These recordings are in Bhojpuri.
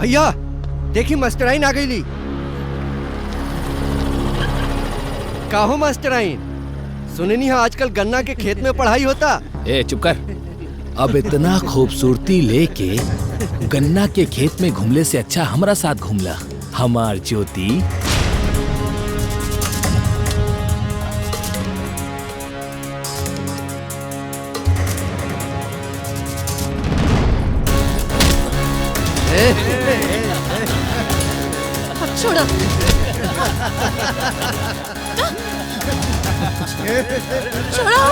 भैया देखी मास्टराइन आ गई। काहो मास्टराइन, सुने नहीं आजकल गन्ना के खेत में पढ़ाई होता। ए चुप कर। अब इतना खूबसूरती लेके गन्ना के खेत में घूमले से अच्छा हमारा साथ घूमला हमार ज्योति। छोड़ो। छोड़ो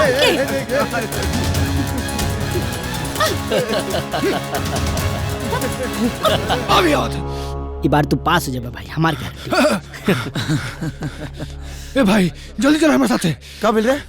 ये बार तू पास हो जाबे भाई, हमार क्या। ए भाई जल्दी चल हमारे साथ। क्या मिल रहा है?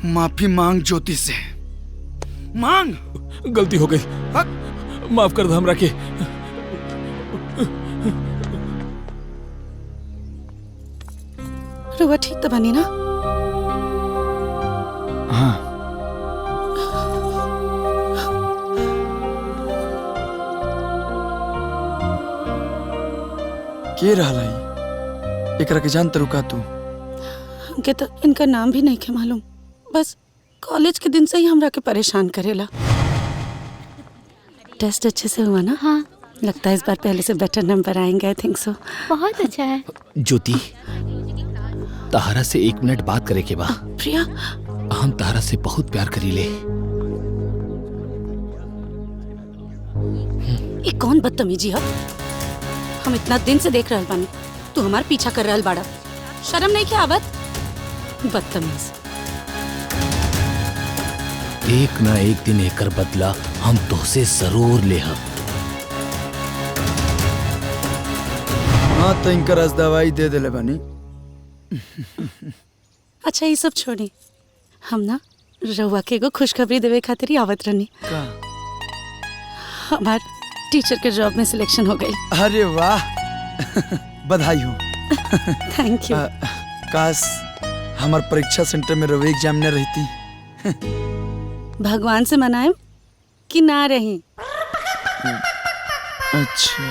माफी मांग ज्योति से, मांग। गलती हो गई, माफ कर दो हमरा के। रुआ ठीक तो बनी ना? हाँ। के रहला है? एकरा के जानत रुका तू? हमके तो इनका नाम भी नहीं के मालूम, बस कॉलेज के दिन से ही हमरा के परेशान करेला। टेस्ट अच्छे से हुआ ना? हाँ। लगता है इस बार पहले से बेटर नंबर आएंगे। I think so. बहुत अच्छा है। ज्योति, तारा से 1 मिनट बात करे के बा। प्रिया, हम तारा से बहुत प्यार करीले। ये कौन बदतमीजी है? हम इतना दिन से देख रहल बानी, तू हमार पीछा कर रहल बाड़ा। शर्म नहीं क्या आवत? बदतमीज। एक ना एक दिन एकर बदला हम तोसे जरूर लेहब। हाँ तो इनका रस दवाई दे देले बानी। अच्छा ये सब छोड़ी, हम ना रउआ के एगो खुशखबरी देवे खातिर ही आवत रहनी। का? हमार टीचर के जॉब में सिलेक्शन हो गई। अरे वाह, बधाई हो। Thank you. काश हमार परीक्षा सेंटर में रवि एग्जाम न रहती। भगवान से मनाएं कि ना रही। अच्छा।